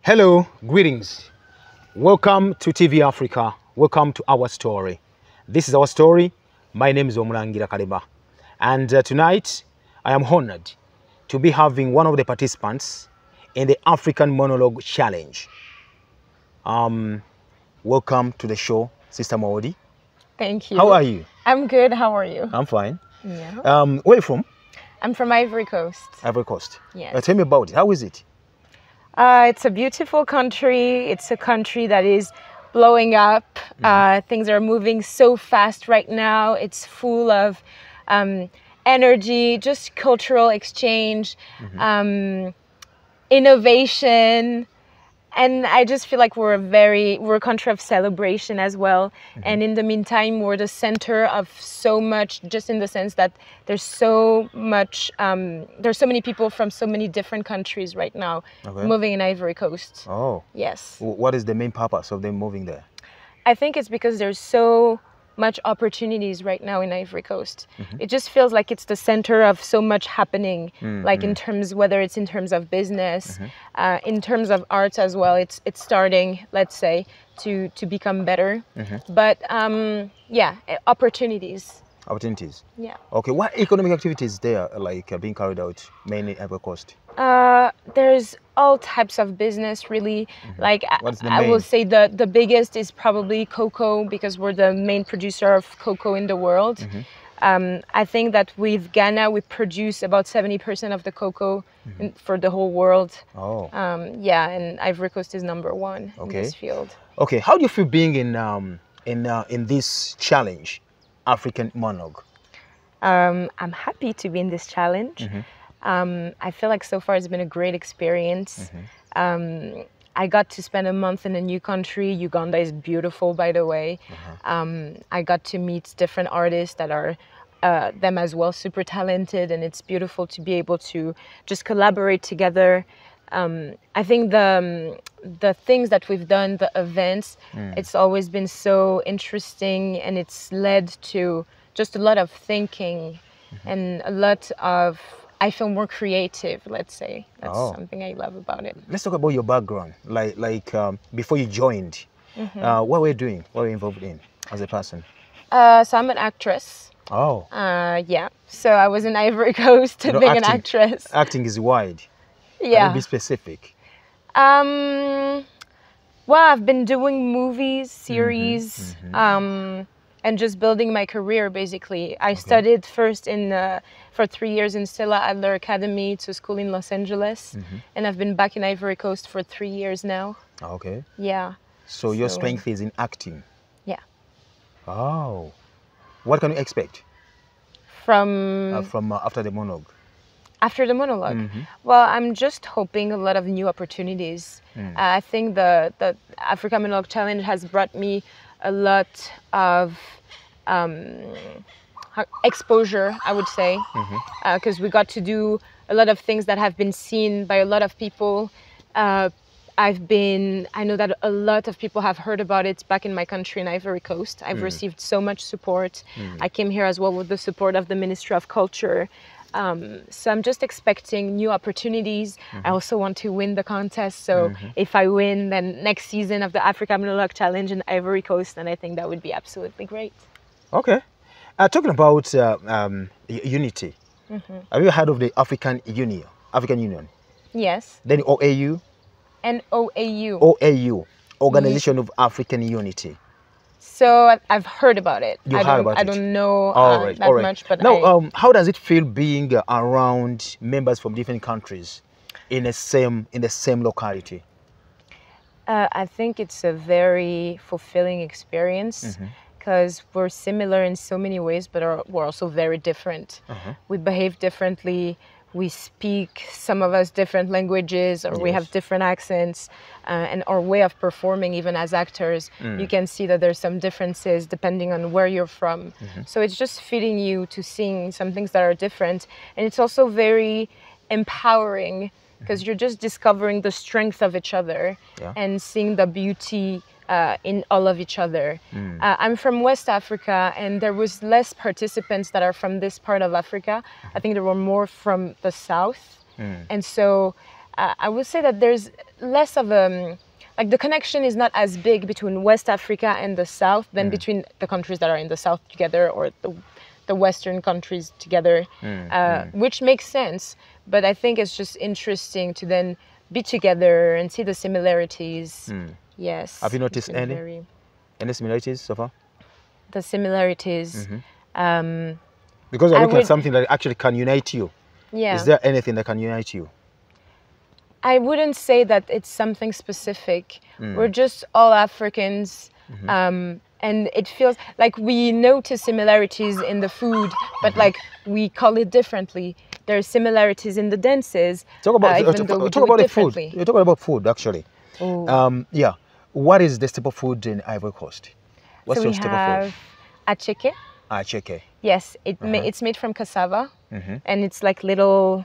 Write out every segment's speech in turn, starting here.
Hello, greetings. Welcome to TV Africa. Welcome to our story. This is our story. My name is Omulangira Kalema. And tonight, I am honored to be having one of the participants in the African Monologue Challenge. Welcome to the show, Sister Maodi. Thank you. How are you? I'm good. How are you? I'm fine. Yeah. Where are you from? I'm from Ivory Coast. Ivory Coast. Yes. Tell me about it. How is it? It's a beautiful country. It's a country that is blowing up. Things are moving so fast right now. It's full of energy, just cultural exchange, innovation. And I just feel like we're a country of celebration as well. And in the meantime, we're the center of so much, just in the sense that there's so many people from so many different countries right now moving in Ivory Coast. Oh. Yes. What is the main purpose of them moving there? I think it's because there's so much opportunities right now in Ivory Coast. It just feels like it's the center of so much happening, like in terms, whether it's in terms of business, in terms of arts as well. It's starting, let's say, to become better. But yeah, opportunities. Opportunities. Yeah. Okay, what economic activities there being carried out mainly in Ivory Coast? There's all types of business, really. Like What's the I main? will say the biggest is probably cocoa, because we're the main producer of cocoa in the world. I think that with Ghana, we produce about 70% of the cocoa for the whole world. Oh. Yeah, and Ivory Coast is #1 in this field. Okay, how do you feel being in this challenge, African Monologue? I'm happy to be in this challenge. I feel like so far it's been a great experience. I got to spend a month in a new country. Uganda is beautiful, by the way. I got to meet different artists that are them as well, super talented, and it's beautiful to be able to just collaborate together. I think the things that we've done, the events, it's always been so interesting, and it's led to just a lot of thinking and a lot of, I feel more creative, let's say. That's something I love about it. Let's talk about your background. Before you joined, what were you doing? What were you involved in as a person? So I'm an actress. Oh. Yeah. So I was in Ivory Coast being an actress. Acting is wide. Yeah. Can you be specific? Well, I've been doing movies, series, and just building my career, basically. I studied first for 3 years in Stella Adler Academy. It's a school in Los Angeles. And I've been back in Ivory Coast for 3 years now. Okay. Yeah. So your strength is in acting? Yeah. Oh. What can you expect? From after the monologue? After the monologue? Well, I'm just hoping a lot of new opportunities. I think the African Monologue Challenge has brought me a lot of exposure, I would say, because we got to do a lot of things that have been seen by a lot of people. I know that a lot of people have heard about it back in my country in Ivory Coast. I've received so much support. I came here as well with the support of the Ministry of Culture. So I'm just expecting new opportunities. I also want to win the contest. So if I win, then next season of the African Monologue Challenge in Ivory Coast, then I think that would be absolutely great. Okay. Talking about unity, have you heard of the African Union? Yes. Then OAU? OAU. OAU, Organization of African Unity. So I've heard about it. I don't know that much, but now, how does it feel being around members from different countries in the same locality? I think it's a very fulfilling experience, because we're similar in so many ways, but we're also very different. We behave differently. We speak, some of us, different languages, or we have different accents, and our way of performing, even as actors, you can see that there's some differences depending on where you're from. So it's just fitting you to seeing some things that are different. And it's also very empowering, because you're just discovering the strength of each other and seeing the beauty in all of each other. I'm from West Africa, and there was less participants that are from this part of Africa. I think there were more from the south. And so I would say that there's less of like the connection is not as big between West Africa and the South than between the countries that are in the South together or the Western countries together, which makes sense. But I think it's just interesting to then be together and see the similarities. Yes. Have you noticed any similarities so far? The similarities. Because you're looking at something that actually can unite you. Yeah. Is there anything that can unite you? I wouldn't say that it's something specific. We're just all Africans. And it feels like we notice similarities in the food, but like we call it differently. There's similarities in the dances. Talk about the food. You're talking about food, actually. Yeah. What is the staple food in Ivory Coast? What's your staple food? Acheke. Acheke. Yes, it's made from cassava, and it's like little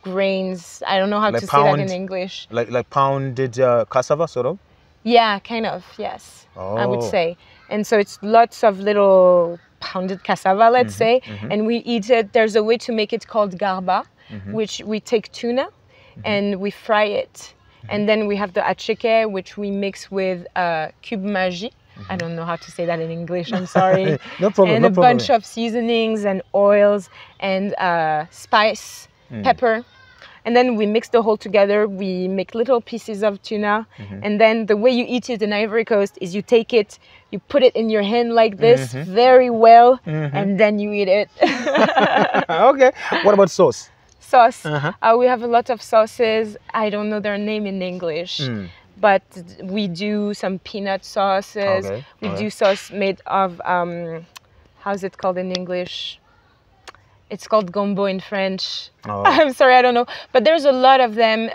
grains. I don't know how to say that in English. Like pounded cassava, sort of? Yeah, kind of, yes, I would say. And so it's lots of little pounded cassava, let's say, and we eat it. There's a way to make it called garba, which we take tuna and we fry it. And then we have the acheke, which we mix with cube magie. I don't know how to say that in English, I'm sorry. No problem. And a bunch of seasonings and oils and spice, pepper. And then we mix the whole together. We make little pieces of tuna. And then the way you eat it in Ivory Coast is you take it, you put it in your hand like this very well, and then you eat it. Okay. What about sauce? Sauce. We have a lot of sauces. I don't know their name in English. But we do some peanut sauces. We do sauce made of, how's it called in English? It's called gombo in French. I'm sorry, I don't know. But there's a lot of them.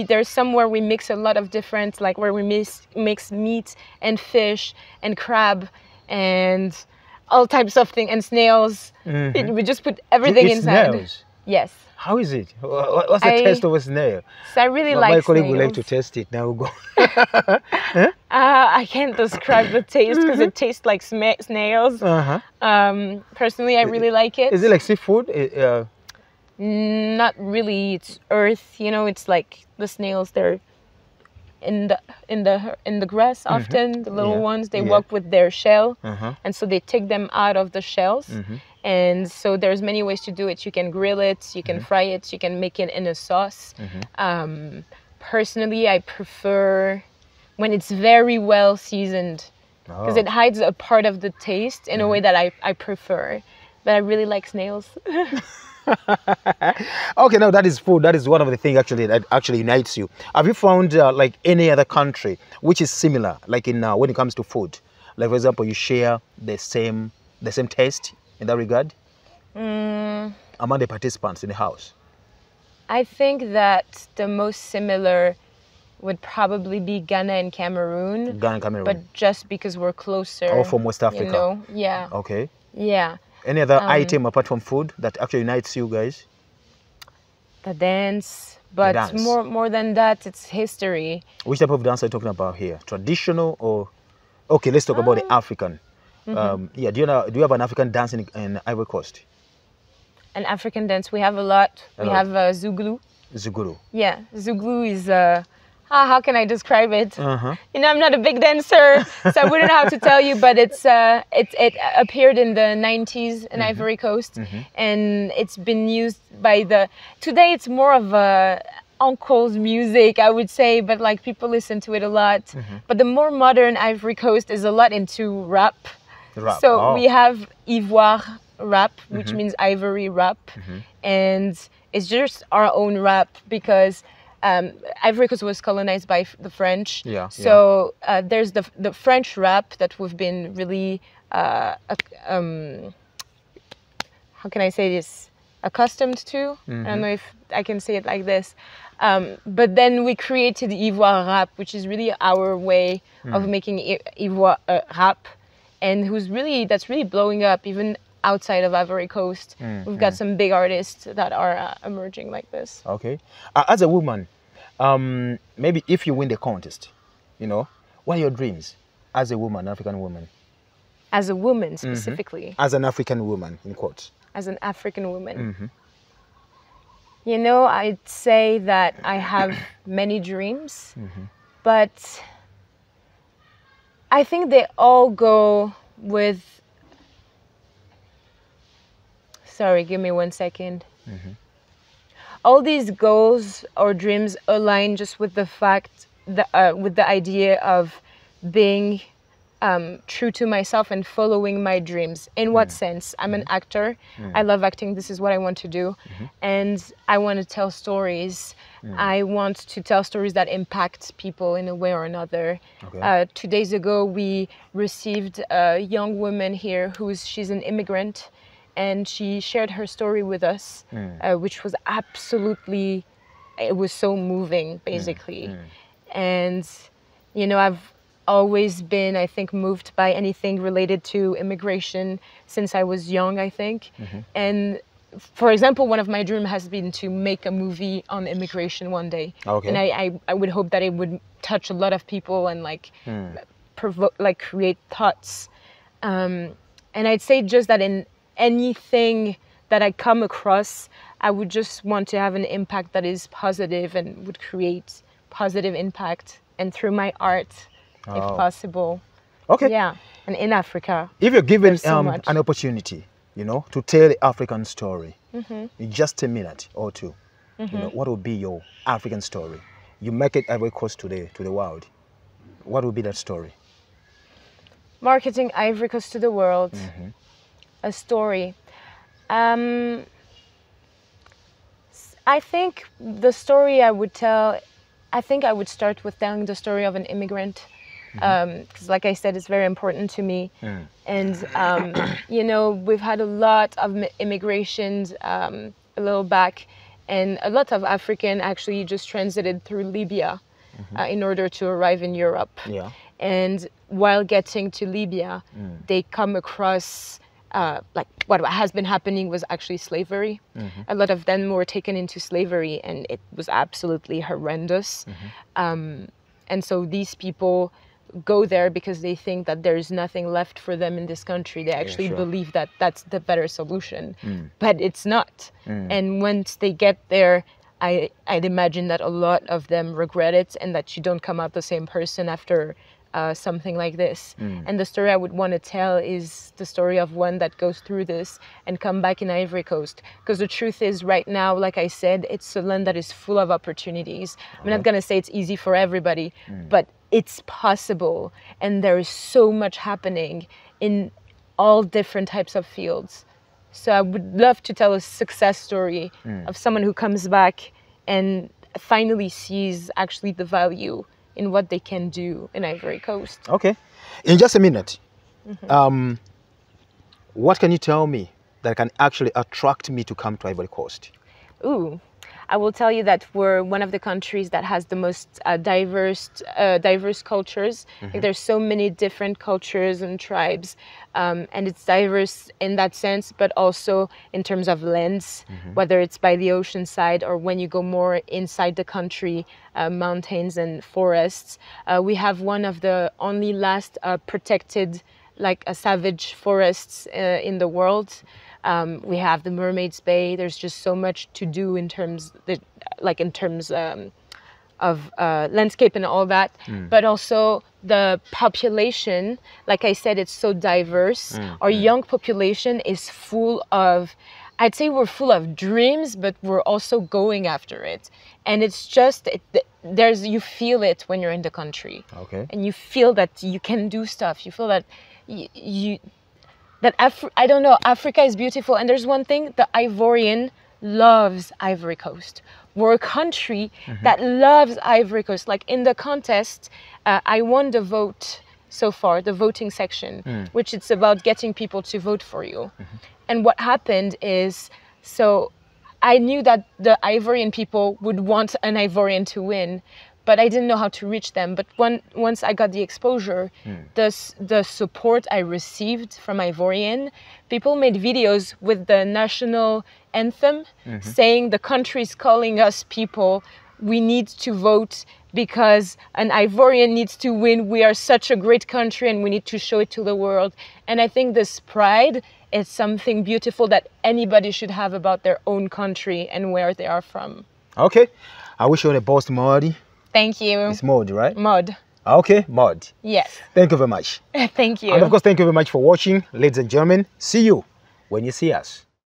There's some where we mix a lot of different, like where we mix meat and fish and crab and all types of things, and snails. We just put everything inside. Snails? Yes. How is it? What's the taste of a snail? So I really like my colleague snails. would like to test it. Now we'll go. I can't describe the taste because it tastes like snails. Personally, I really like it. Is it like seafood? Not really. It's earth. You know, it's like the snails. They're in the grass often. The little ones. They walk with their shell, and so they take them out of the shells. And so there's many ways to do it. You can grill it, you can fry it, you can make it in a sauce. Personally, I prefer when it's very well seasoned because it hides a part of the taste in a way that I prefer. But I really like snails. Okay, now that is food. That is one of the things that actually unites you. Have you found like any other country which is similar, like in when it comes to food? Like for example, you share the same taste in that regard among the participants in the house? I think that the most similar would probably be Ghana and Cameroon. Ghana and Cameroon. But just because we're closer. All from West Africa. You know? Yeah. Okay. Yeah. Any other item apart from food that actually unites you guys? The dance. But the dance. More than that, it's history. Which type of dance are you talking about here? Traditional or... Okay, let's talk about the African. Yeah, do you have an African dance in Ivory Coast? An African dance, we have a lot. We have Zouglou. Zouglou. Yeah, Zouglou is how can I describe it? You know, I'm not a big dancer, so I wouldn't have to tell you. But it appeared in the 90s in Ivory Coast, and it's been used by today it's more of a uncle's music, I would say, but like people listen to it a lot. But the more modern Ivory Coast is a lot into rap. So we have Ivoire rap, which means ivory rap, and it's just our own rap because Ivory Coast was colonized by the French. So there's the French rap that we've been really, how can I say this, accustomed to. I don't know if I can say it like this. But then we created Ivoire rap, which is really our way of making Ivoire rap, and that's really blowing up even outside of Ivory Coast. We've got some big artists that are emerging like this. Okay. As a woman, maybe if you win the contest, you know, what are your dreams as a woman, African woman? As a woman specifically? As an African woman, in quotes. As an African woman. You know, I'd say that I have many dreams, but I think they all go with... Sorry, give me 1 second. All these goals or dreams align just with the fact that, with the idea of being true to myself and following my dreams. In what sense? I'm an actor. I love acting. This is what I want to do. And I want to tell stories. I want to tell stories that impact people in a way or another. Okay. 2 days ago, we received a young woman here she's an immigrant, and she shared her story with us, which was absolutely, it was so moving, basically. And, you know, I've always been, I think, moved by anything related to immigration since I was young, I think. And for example, one of my dreams has been to make a movie on immigration one day. Okay. And I would hope that it would touch a lot of people and like provoke, like create thoughts. And I'd say just that in anything that I come across, I would just want to have an impact that is positive and would create positive impact, and through my art, if possible. Okay. Yeah, and in Africa. If you're given an opportunity, you know, to tell the African story in just a minute or two, you know, what would be your African story? You make it Ivory Coast today to the world. What would be that story? Marketing Ivory Coast to the world. A story. I think the story I would tell, I think I would start with telling the story of an immigrant. Because like I said, it's very important to me. And, you know, we've had a lot of immigrations a little back, and a lot of African actually just transited through Libya in order to arrive in Europe. Yeah. And while getting to Libya, they come across like what has been happening was actually slavery. A lot of them were taken into slavery, and it was absolutely horrendous. And so these people go there because they think that there's nothing left for them in this country. They actually believe that that's the better solution, but it's not. And once they get there, I'd imagine that a lot of them regret it, and that you don't come out the same person after something like this. And the story I would want to tell is the story of one that goes through this and come back in Ivory Coast. Because the truth is, right now, like I said, it's a land that is full of opportunities. I'm not going to say it's easy for everybody, but it's possible. And there is so much happening in all different types of fields. So I would love to tell a success story of someone who comes back and finally sees actually the value in what they can do in Ivory Coast. Okay. In just a minute, what can you tell me that can actually attract me to come to Ivory Coast? Ooh, I will tell you that we're one of the countries that has the most diverse cultures. Like, there's so many different cultures and tribes, and it's diverse in that sense, but also in terms of lands, whether it's by the ocean side or when you go more inside the country, mountains and forests. We have one of the only last protected, like savage forests in the world. We have the Mermaid's Bay. There's just so much to do in terms of landscape and all that, but also the population. Like I said, it's so diverse. Our young population is full of, I'd say we're full of dreams, but we're also going after it. And it's just, you feel it when you're in the country. Okay. And you feel that you can do stuff. You feel that I don't know, Africa is beautiful. And there's one thing, the Ivorian loves Ivory Coast. We're a country that loves Ivory Coast. Like in the contest, I won the vote so far, the voting section, which it's about getting people to vote for you. And what happened is, so I knew that the Ivorian people would want an Ivorian to win, but I didn't know how to reach them. But once I got the exposure, the support I received from Ivorian, people made videos with the national anthem saying the country's calling us people, we need to vote because an Ivorian needs to win. We are such a great country and we need to show it to the world. And I think this pride it's something beautiful that anybody should have about their own country and where they are from. Okay. I wish you the best, Modi. Thank you. It's Mod, right? Mod. Okay, Mod. Yes. Thank you very much. Thank you. And of course, thank you very much for watching, ladies and gentlemen. See you when you see us.